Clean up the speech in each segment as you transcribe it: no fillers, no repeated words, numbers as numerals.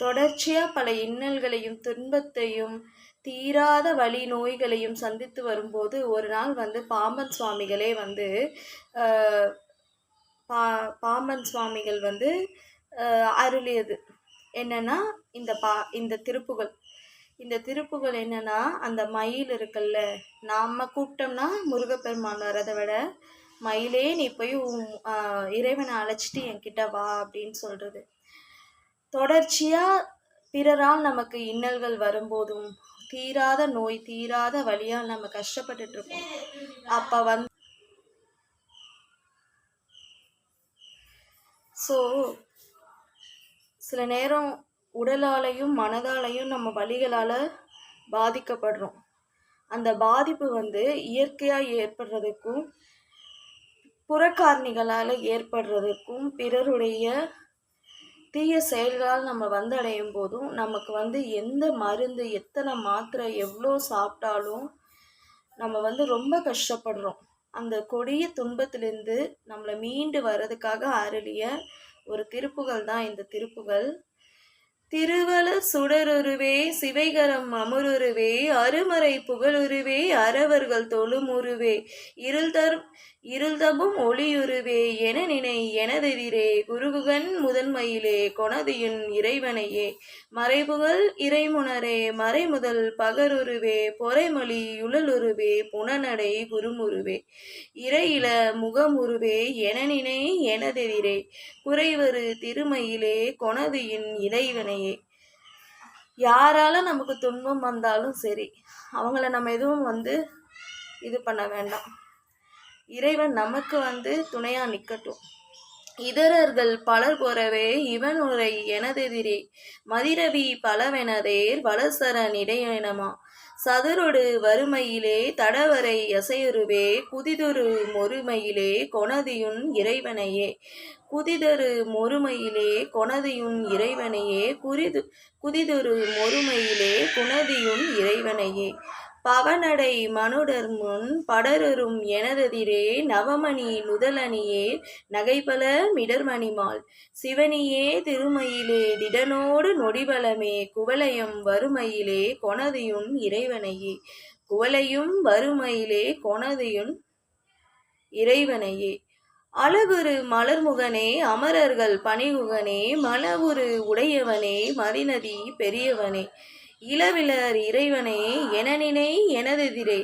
தொடர்ச்சியாக பல இன்னல்களையும் துன்பத்தையும் தீராத வலி நோய்களையும் சந்தித்து வரும்போது ஒரு நாள் பாம்பன் சுவாமிகளே பாம்பன் சுவாமிகள் அருளியது என்னன்னா இந்த திருப்புகள். இந்த திருப்புகள் என்னன்னா, அந்த மயில் இருக்குல்ல, நாம கூப்பிட்டோம்னா முருகப்பெருமான் வரதை விட மயிலே நீ போய் இறைவனை அழைச்சிட்டு என்கிட்ட வா அப்படின்னு சொல்றது. தொடர்ச்சியா பிறரால் நமக்கு இன்னல்கள் வரும்போதும் தீராத நோய் தீராத வலியால் நம்ம கஷ்டப்பட்டுட்டு இருக்கோம். அப்ப சில நேரம் உடலாலையும் மனதாலையும் நம்ம வலிகளால் பாதிக்கப்படுறோம். அந்த பாதிப்பு இயற்கையாக ஏற்படுறதுக்கும் புறக்காரணிகளால் ஏற்படுறதுக்கும் பிறருடைய தீய செயல்களால் நம்ம வந்தடையும் போதும் நமக்கு எந்த மருந்து எத்தனை மாத்திரை எவ்வளோ சாப்பிட்டாலும் நம்ம ரொம்ப கஷ்டப்படுறோம். அந்த கொடிய துன்பத்திலிருந்து நம்மளை மீண்டு வர்றதுக்காக அருளிய ஒரு திருப்புகள் தான் இந்த திருப்புகள். திருவல சுடருருவே சிவைகரம் அமுருருவே அருமறை புகழுருவே அறவர்கள் தொழுமுருவே இருள்தபும் ஒளியுருவே என நினை எனதெதிரே குருகுகன் முதன்மையிலே கொணதியின் இறைவனையே மறைபுகழ் இறைமுனரே மறைமுதல் பகருருவே பொறைமொழி யுழலுருவே புனநடை குருமுருவே இறையில முகமுருவே என நினை எனதெதிரே குறைவரு திருமையிலே கொணதியின் இறைவனையே. யாரால நமக்கு துன்பம் வந்தாலும் சரி, அவங்கள நம்ம எதுவும் இது பண்ண வேண்டாம். இறைவன் நமக்கு துணையா நிற்கட்டும். இதரர்கள் பலர் பொறவே இவன் உரை எனதெதிரே மதிரவி பலவெனதேர் வளசரன் இடையனமா சதுரொடு வறுமையிலே தடவரை அசையுருவே குதிதொரு மொறுமையிலே கொணதியுன் இறைவனையே குதிதொரு மொறுமையிலே கொணதியுன் இறைவனையே குதிதொரு மொறுமையிலே குணதியுன் இறைவனையே பவனடை மனுடர் முன் படரும் எனதெதிரே நவமணி நுதலணியே நகைபல மிடர்மணிமால் சிவனியே திருமயிலே திடனோடு நொடிபலமே குவலயம் வறுமையிலே கொணதியுன் இறைவனையே குவலையும் வறுமையிலே கொணதியுன் இறைவனையே அழகுரு மலர்முகனே அமரர்கள் பணிகுகனே மலவுரு உடையவனே மதிநதி பெரியவனே இளவிலர் இறைவனே எனநினை எனதெதிரே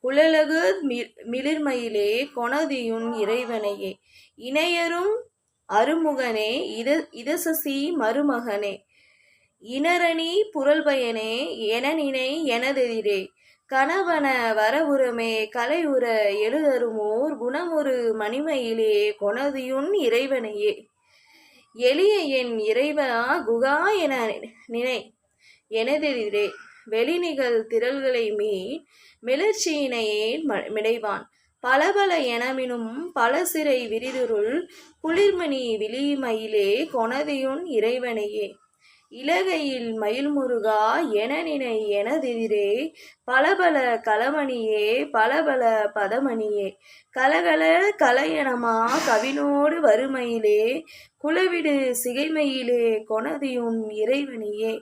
குழலகு மிளிர்மயிலே கொணதியுன் இறைவனையே இணையரும் அருமுகனே இதசசி மருமகனே இனரணி புரள்பயனே எனநினை எனதெதிரே கணவன வரவுரமே கலையுற எழுதருமோர் குணமுறு மணிமையிலே கொணதியுன் இறைவனையே எளிய என் இறைவா குகா என நினை எனதெதிரே வெளிநிகழ் திரள்களை மிளர்ச்சியினையே மிடைவான் பலபல எனமினும் பல சிறை விரிதுருள் குளிர்மணி விழிமயிலே கொணதியுன் இறைவனையே இலகையில் மயில்முருகா என நினை எனதெதிரே பலபல களமணியே பலபல பதமணியே கலகல கலையனமா கவினோடு வறுமையிலே குலவிடு சிகைமையிலே கொணதியுன் இறைவனையே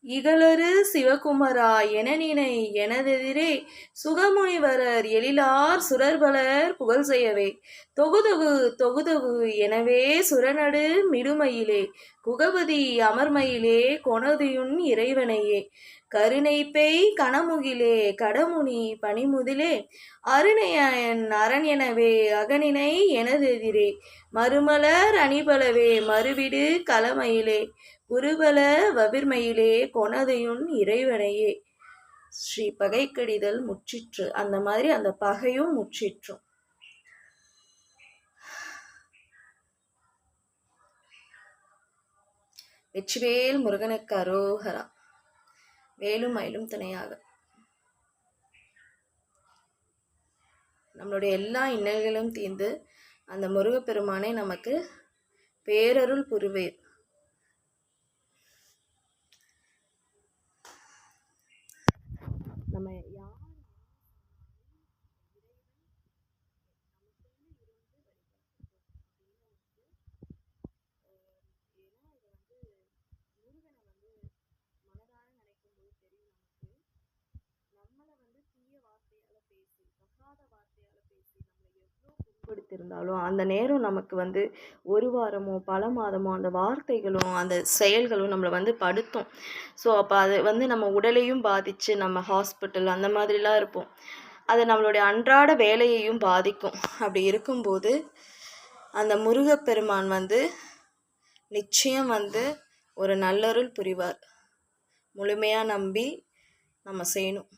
இகலரு சிவகுமரா என நினை எனதெதிரே சுகமுனிவரர் எழிலார் சுரர்பலர் புகழ் செய்யவே தொகுதொகு எனவே சுரநடு மிடுமையிலே குகபதி அமர்மையிலே கொணதியுன் இறைவனையே கருணைப்பெய் கணமுகிலே கடமுனி பனிமுதிலே அருணையன் அரண் எனவே அகனினை எனதெதிரே மறுமலர் அணிபலவே மறுவிடு களமயிலே குருபல வபிர்மையிலே கொணதையுன் இறைவனையே. ஸ்ரீ பகை கடிதல் முற்றிற்று. அந்த மாதிரி அந்த பகையும் முற்றிற்றும். வெற்றிவேல் முருகனுக்கு அரோகரா. வேலும் மயிலும் துணையாக. நம்மளுடைய எல்லா இன்னல்களும் தீர்ந்து அந்த முருகப்பெருமானை நமக்கு பேரருள் புரிவேர். நம்ம யார் முருகனை புண்படுத்தியிருந்தாலும் அந்த நேரம் நமக்கு வந்து ஒரு வாரமோ பல மாதமோ அந்த வார்த்தைகளும் அந்த செயல்களும் நம்மளை வந்து படுத்தும். ஸோ அப்போ அது வந்து நம்ம உடலையும் பாதித்து நம்ம ஹாஸ்பிட்டல் அந்த மாதிரிலாம் இருப்போம். அது நம்மளுடைய அன்றாட வேலையையும் பாதிக்கும். அப்படி இருக்கும்போது அந்த முருகப்பெருமான் வந்து நிச்சயம் வந்து ஒரு நல்லருள் புரிவார். முழுமையாக நம்பி நம்ம செய்யணும்.